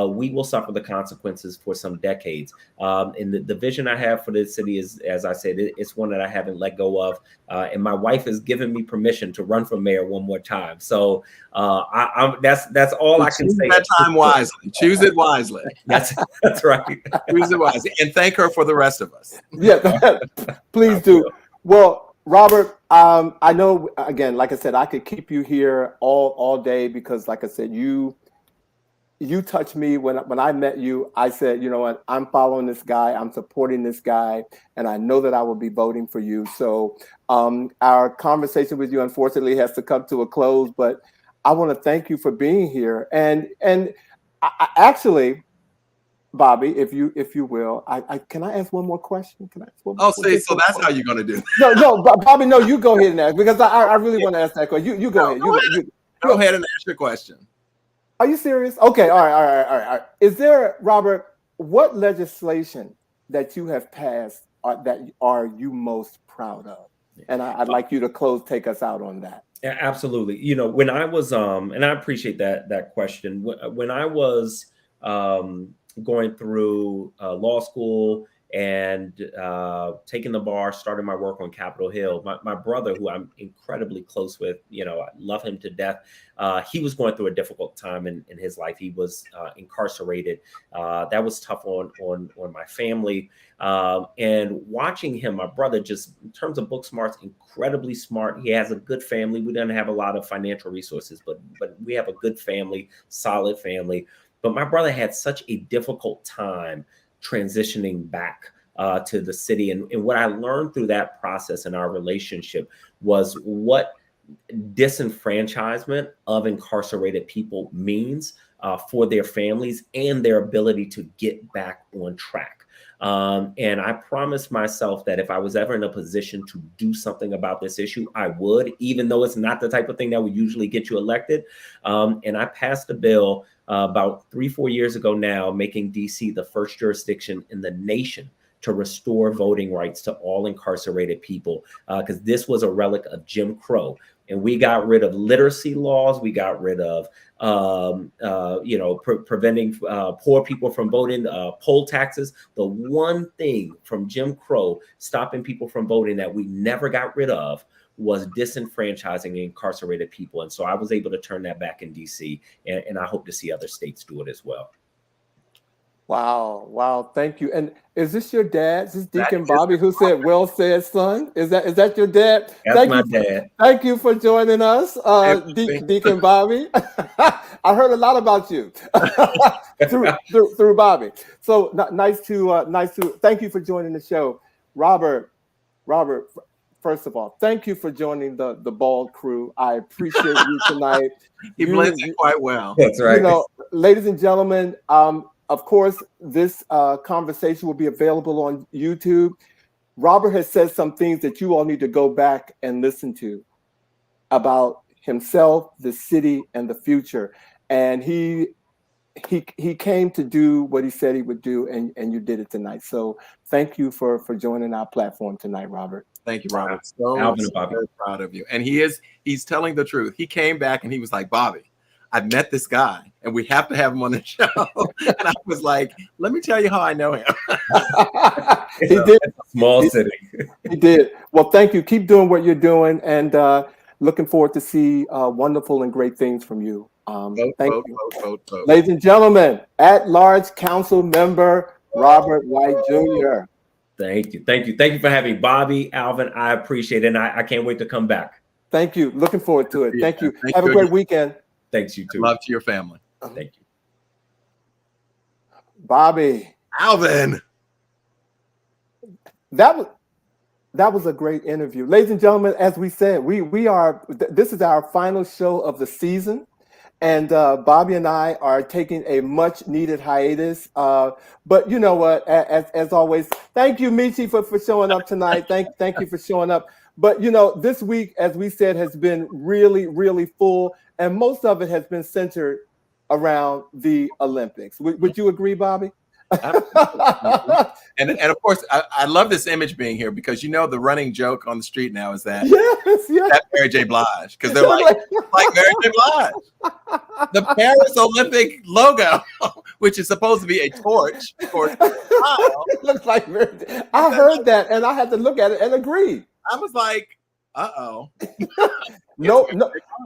Speaker 3: we will suffer the consequences for some decades. And the vision I have for this city is, as I said, it's one that I haven't let go of. And my wife has given me permission to run for mayor one more time. So that's all I can say.
Speaker 2: Choose that time wisely. Choose it wisely.
Speaker 3: That's right.
Speaker 2: Choose it wisely, and thank her for the rest of us.
Speaker 1: Yeah, please do. Well, Robert, I know, again, like I said, I could keep you here all day because, like I said, you you touched me when I met you. I said, you know what, I'm following this guy, I'm supporting this guy, and I know that I will be voting for you. So our conversation with you, unfortunately, has to come to a close, but I want to thank you for being here. And I actually, Bobby, if you will, can I ask one more question? Can I ask one more
Speaker 2: see, so that's how you're going to do it.
Speaker 1: No, Bobby, no, you go ahead and ask, because I really want to ask that question. You go ahead.
Speaker 2: Go ahead and ask your question.
Speaker 1: Are you serious? Okay, all right. Is there, Robert, what legislation that you have passed that are you most proud of? And I'd like you to take us out on that.
Speaker 3: Yeah, absolutely. You know, when I was, and I appreciate that question. When I was going through law school and taking the bar, starting my work on Capitol Hill, my brother, who I'm incredibly close with, you know, I love him to death. He was going through a difficult time in his life. He was incarcerated. That was tough on my family. And watching him, my brother, just in terms of book smarts, incredibly smart. He has a good family. We don't have a lot of financial resources, but we have a good family, solid family. But my brother had such a difficult time transitioning back to the city. And what I learned through that process in our relationship was what disenfranchisement of incarcerated people means for their families and their ability to get back on track. And I promised myself that if I was ever in a position to do something about this issue, I would, even though it's not the type of thing that would usually get you elected. And I passed a bill about 3-4 years ago now, making DC the first jurisdiction in the nation to restore voting rights to all incarcerated people, because this was a relic of Jim Crow. And we got rid of literacy laws. We got rid of, preventing poor people from voting, poll taxes. The one thing from Jim Crow stopping people from voting that we never got rid of was disenfranchising incarcerated people. And so I was able to turn that back in DC, and I hope to see other states do it as well.
Speaker 1: Wow. Thank you. And is this your dad? Is this Deacon Bobby who said, "Well said, son"? Is that your dad?
Speaker 3: That's my dad.
Speaker 1: Thank you for joining us, Deacon Bobby. I heard a lot about you through Bobby. So nice to thank you for joining the show. Robert, first of all, thank you for joining the Bald Crew. I appreciate you tonight.
Speaker 2: He blends it quite well.
Speaker 3: That's right.
Speaker 1: You know, ladies and gentlemen, of course, this conversation will be available on YouTube. Robert has said some things that you all need to go back and listen to about himself, the city, and the future. And he came to do what he said he would do, and you did it tonight. So thank you for joining our platform tonight, Robert.
Speaker 2: Thank you, Robert. So
Speaker 3: very
Speaker 2: proud of you. And he's telling the truth. He came back and he was like, "Bobby, I've met this guy and we have to have him on the show." And I was like, "Let me tell you how I know him."
Speaker 1: He did.
Speaker 3: Small city.
Speaker 1: He did. Well, thank you. Keep doing what you're doing, and looking forward to see wonderful and great things from you. Thank you.
Speaker 2: Vote.
Speaker 1: Ladies and gentlemen, At-Large Councilmember Robert White Jr.
Speaker 3: Thank you for having me, Bobby, Alvin. I appreciate it, and I can't wait to come back.
Speaker 1: Thank you. Looking forward to it. Thank you. Have a great weekend.
Speaker 3: Thanks, you too.
Speaker 2: Love to your family.
Speaker 3: Thank you.
Speaker 1: Bobby.
Speaker 2: Alvin.
Speaker 1: That was a great interview. Ladies and gentlemen, as we said, this is our final show of the season. And Bobby and I are taking a much needed hiatus. But you know what, as always, thank you, Michi, for showing up tonight. Thank you for showing up. But you know, this week, as we said, has been really, really full. And most of it has been centered around the Olympics. Would you agree, Bobby?
Speaker 2: and of course, I love this image being here, because you know the running joke on the street now is that that's Mary J. Blige, because they're like Mary J. Blige. The Paris Olympic logo, which is supposed to be a torch.
Speaker 1: It looks like Mary J. I heard that, and I had to look at it and agree.
Speaker 2: I was like, uh-oh.
Speaker 1: No.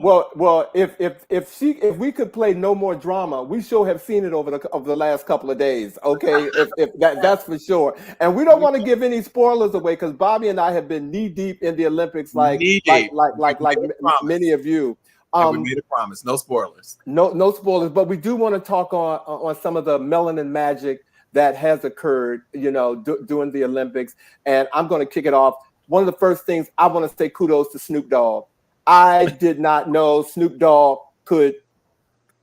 Speaker 1: Well, if we could play no more drama, we sure have seen it over the last couple of days. Okay, if that's for sure. And we don't want to give any spoilers away, because Bobby and I have been knee deep in the Olympics, like many of you.
Speaker 2: And we made a promise, no spoilers.
Speaker 1: No spoilers, but we do want to talk on some of the melanin magic that has occurred, during the Olympics. And I'm going to kick it off. One of the first things I want to say kudos to Snoop Dogg. I did not know Snoop Dogg could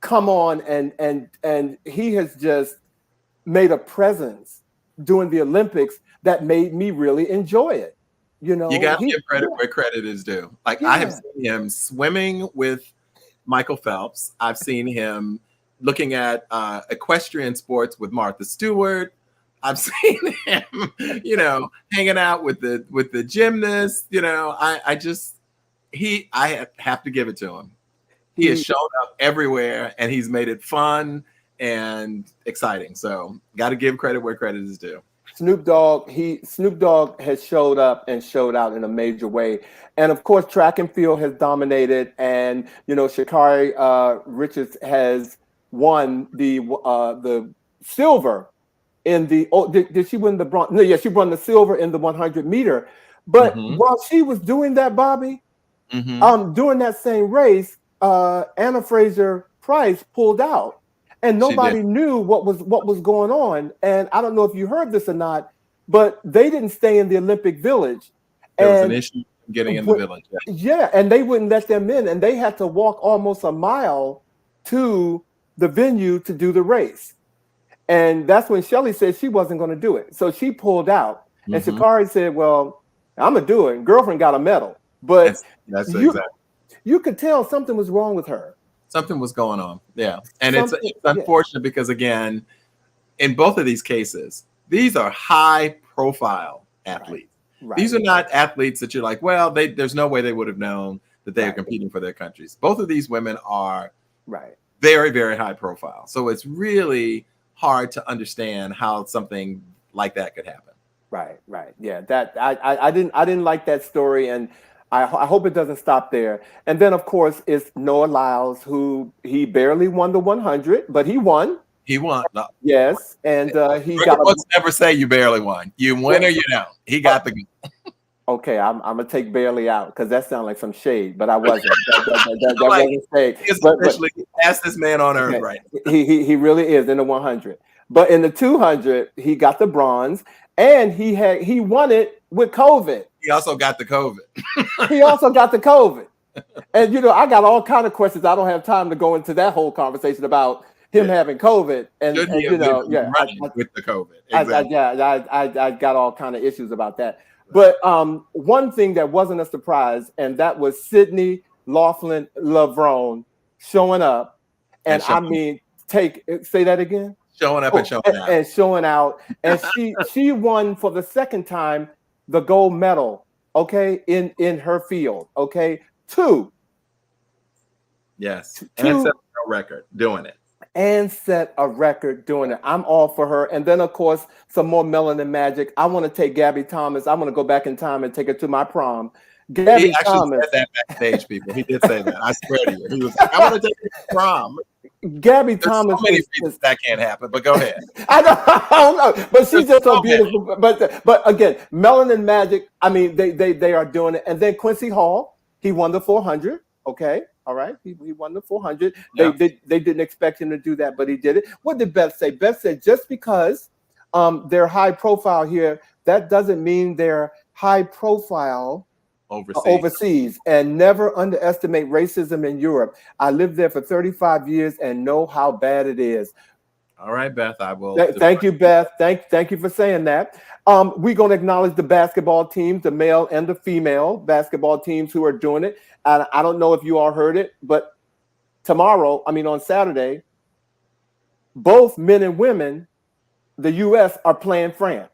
Speaker 1: come on and he has just made a presence during the Olympics that made me really enjoy it. You
Speaker 2: got to give credit where credit is due. Like I have seen him swimming with Michael Phelps. I've seen him looking at equestrian sports with Martha Stewart. I've seen him, hanging out with the gymnasts. I have to give it to him. He has shown up everywhere, and he's made it fun and exciting. So, got to give credit where credit is due.
Speaker 1: Snoop Dogg has showed up and showed out in a major way. And of course, track and field has dominated. And, Sha'Carri Richards has won the silver in the, did she win the bronze? No, yeah, she won the silver in the 100 meter. But while she was doing that, Bobby, during that same race, Anna Fraser-Price pulled out. And nobody knew what was going on. And I don't know if you heard this or not, but they didn't stay in the Olympic Village.
Speaker 2: There was an issue getting in the village.
Speaker 1: Yeah, and they wouldn't let them in. And they had to walk almost a mile to the venue to do the race. And that's when Shelly said she wasn't going to do it. So she pulled out. And Sha'Carri said, well, I'm going to do it. Girlfriend got a medal. But
Speaker 2: that's exactly.
Speaker 1: You could tell something was wrong with her.
Speaker 2: Something was going on. Yeah. And it's unfortunate because, again, in both of these cases, these are high profile athletes. Right. These are not athletes that you're like, well, there's no way they would have known that they are competing for their countries. Both of these women are very, very high profile. So it's really hard to understand how something like that could happen.
Speaker 1: Right. Yeah, that I didn't like that story, and I hope it doesn't stop there. And then, of course, it's Noah Lyles, who he barely won the 100, but he won.
Speaker 2: He won. No.
Speaker 1: Yes, and he
Speaker 2: got. Let's never say you barely won. You win or you don't. He got the.
Speaker 1: Okay, I'm gonna take barely out because that sounds like some shade, but I wasn't. that wasn't shade.
Speaker 2: But fastest man on earth, right?
Speaker 1: He really is in the 100. But in the 200, he got the bronze, and he won it with COVID.
Speaker 2: He also got the COVID.
Speaker 1: And I got all kind of questions. I don't have time to go into that whole conversation about him having COVID, and with
Speaker 2: the COVID. Exactly.
Speaker 1: I got all kind of issues about that. But one thing that wasn't a surprise, and that was Sydney Laughlin Lavrone showing up, and say that again.
Speaker 2: Showing up and
Speaker 1: showing out, and she won for the second time the gold medal. Okay, in her field. Okay, 2.
Speaker 2: Yes, and set a record doing it.
Speaker 1: I'm all for her. And then, of course, some more melanin magic. I want to take Gabby Thomas. I want to go back in time and take her to my prom.
Speaker 2: He actually said that backstage, people. He did say that. I swear to you. He was like, I want to take her to prom.
Speaker 1: Gabby Thomas.
Speaker 2: So many reasons that can't happen, but go ahead.
Speaker 1: I don't know, but she's just so beautiful. But again, melanin magic. I mean, they are doing it. And then Quincy Hall, he won the 400. Okay, all right, he won the 400. Yeah. They didn't expect him to do that, but he did it. What did Beth say? Beth said just because they're high profile here, that doesn't mean they're high profile overseas, and never underestimate racism in Europe. I lived there for 35 years and know how bad it is.
Speaker 2: All right, Beth, I will.
Speaker 1: Thank you, Beth. Thank you for saying that. We're going to acknowledge the basketball teams, the male and the female basketball teams who are doing it. And I don't know if you all heard it, but on Saturday, both men and women, the U.S. are playing France.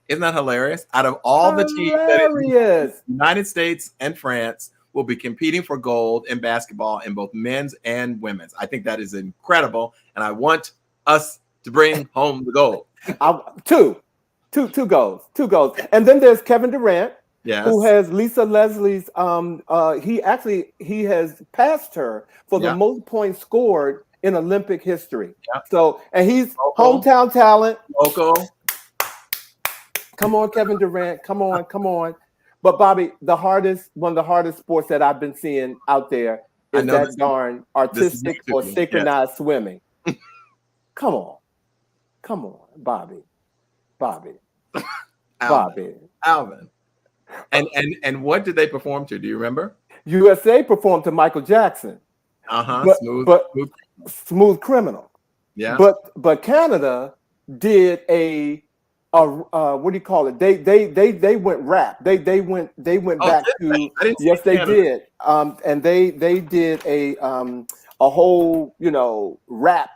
Speaker 2: Isn't that hilarious? Out of all the teams that United States and France will be competing for gold in basketball in both men's and women's. I think that is incredible. And I want us to bring home the gold. Two goals. And then there's Kevin Durant, who has Lisa Leslie's. He has passed her for the most points scored in Olympic history. Yeah. So, and he's hometown talent. Local.
Speaker 1: Come on, Kevin Durant. Come on. But Bobby, one of the hardest sports that I've been seeing out there is
Speaker 2: know
Speaker 1: that darn
Speaker 2: this is
Speaker 1: artistic
Speaker 2: new
Speaker 1: or
Speaker 2: to you.
Speaker 1: synchronized swimming. Come on, Bobby,
Speaker 2: Alvin. And what did they perform to? Do you remember?
Speaker 1: USA performed to Michael Jackson. But,
Speaker 2: Smooth.
Speaker 1: Smooth Criminal.
Speaker 2: Yeah.
Speaker 1: But Canada did a what do you call it? They went rap. They went back to yes they did. And they did a whole rap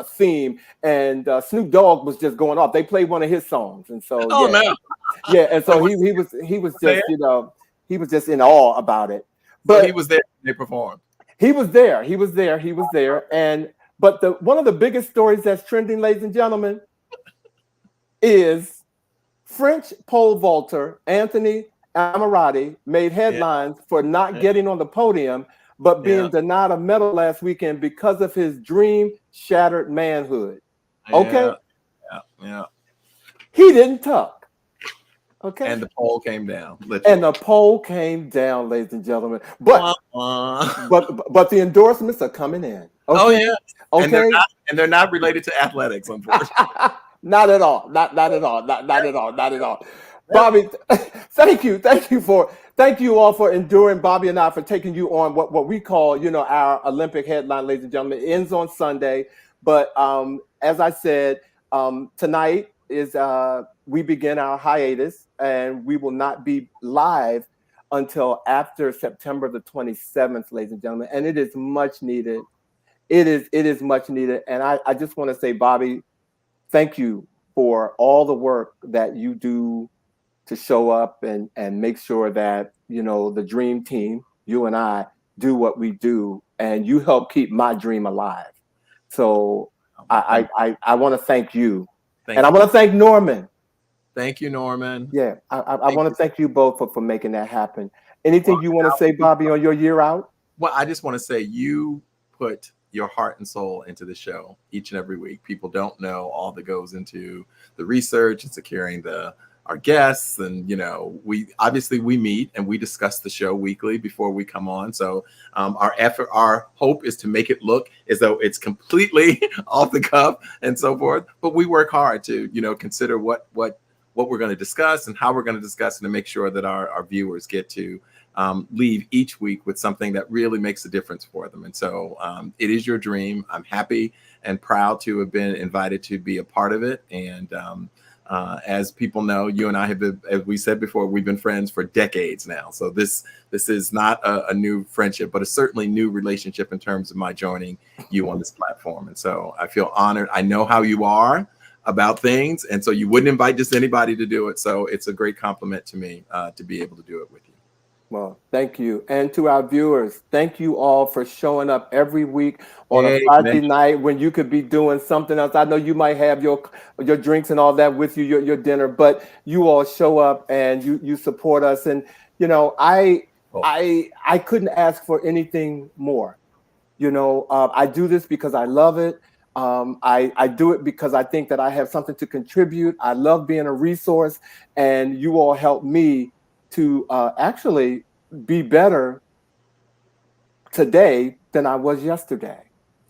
Speaker 1: theme, and Snoop Dogg was just going off. They played one of his songs, and so and so he was just he was just in awe about it. But
Speaker 2: he was there when they performed.
Speaker 1: He was there. And but one of the biggest stories that's trending, ladies and gentlemen, is French pole vaulter Anthony Ammirati made headlines for not getting on the podium, but being denied a medal last weekend because of his dream-shattered manhood. Okay?
Speaker 2: Yeah.
Speaker 1: He didn't tuck. Okay.
Speaker 2: And the poll came down.
Speaker 1: Literally. And the poll came down, ladies and gentlemen. But but the endorsements are coming in. Okay?
Speaker 2: Oh yeah.
Speaker 1: Okay.
Speaker 2: And they're not related to athletics, unfortunately.
Speaker 1: Not at all. Not at all. Bobby, thank you all for enduring Bobby and I, for taking you on what we call, our Olympic headline, ladies and gentlemen. It ends on Sunday. But as I said, tonight is we begin our hiatus, and we will not be live until after September the 27th, ladies and gentlemen. And it is much needed. It is much needed. And I just want to say, Bobby, thank you for all the work that you do to show up and make sure that, the dream team, you and I, do what we do, and you help keep my dream alive. So I want to thank you. I want to thank Norman.
Speaker 2: Thank you, Norman.
Speaker 1: Yeah, I want to thank you both for making that happen. Anything you want to say, Bobby, on your year out?
Speaker 2: Well, I just want to say you put your heart and soul into the show each and every week. People don't know all that goes into the research and securing our guests, and we meet and we discuss the show weekly before we come on. So our hope is to make it look as though it's completely off the cuff and so forth. But we work hard to consider what we're going to discuss and how we're going to discuss, and to make sure that our viewers get to leave each week with something that really makes a difference for them. And so it is your dream. I'm happy and proud to have been invited to be a part of it. And as people know, you and I have been, as we said before, we've been friends for decades now. So this is not a new friendship, but a certainly new relationship in terms of my joining you on this platform. And so I feel honored. I know how you are about things, and so you wouldn't invite just anybody to do it. So it's a great compliment to me to be able to do it with you.
Speaker 1: Well, thank you. And to our viewers, thank you all for showing up every week on a Friday night when you could be doing something else. I know you might have your drinks and all that with you, your dinner, but you all show up and you support us. And, I couldn't ask for anything more. I do this because I love it. I do it because I think that I have something to contribute. I love being a resource, and you all help me to actually be better today than I was yesterday.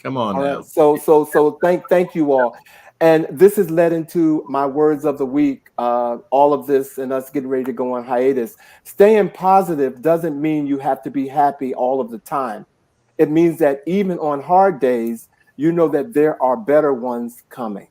Speaker 2: Come on
Speaker 1: all
Speaker 2: now.
Speaker 1: Right? So thank you all. And this has led into my words of the week. All of this and us getting ready to go on hiatus. Staying positive doesn't mean you have to be happy all of the time. It means that even on hard days, you know that there are better ones coming.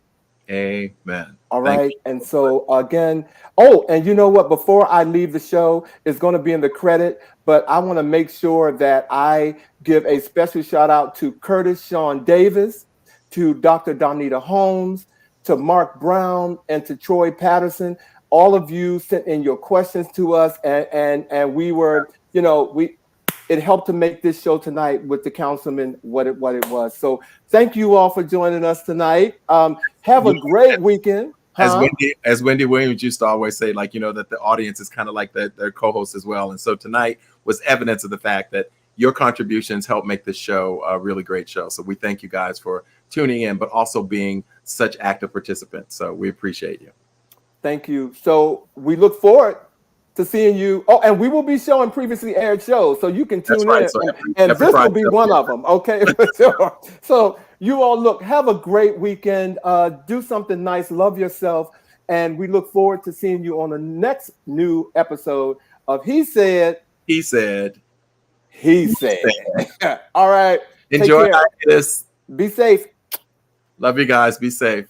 Speaker 2: Amen.
Speaker 1: All right. And so again, and you know what? Before I leave the show, it's going to be in the credit, but I want to make sure that I give a special shout out to Curtis Sean Davis, to Dr. Donita Holmes, to Mark Brown, and to Troy Patterson. All of you sent in your questions to us, and we were, it helped to make this show tonight with the councilman what it was. So thank you all for joining us tonight. Have a great weekend.
Speaker 2: As Wendy Williams used to always say, that the audience is kind of like their co-host as well. And so tonight was evidence of the fact that your contributions help make this show a really great show. So we thank you guys for tuning in, but also being such active participants. So we appreciate you.
Speaker 1: Thank you. So we look forward to seeing you. Oh, and we will be showing previously aired shows, so you can
Speaker 2: That's
Speaker 1: tune
Speaker 2: right.
Speaker 1: in.
Speaker 2: So
Speaker 1: And
Speaker 2: every
Speaker 1: this will
Speaker 2: Friday.
Speaker 1: be one of them. Okay, for sure. So you all look, have a great weekend. Do something nice. Love yourself. And we look forward to seeing you on the next new episode of He Said.
Speaker 2: He said.
Speaker 1: He said. All right.
Speaker 2: Enjoy
Speaker 1: Take care.
Speaker 2: this.
Speaker 1: Be safe.
Speaker 2: Love you guys. Be safe.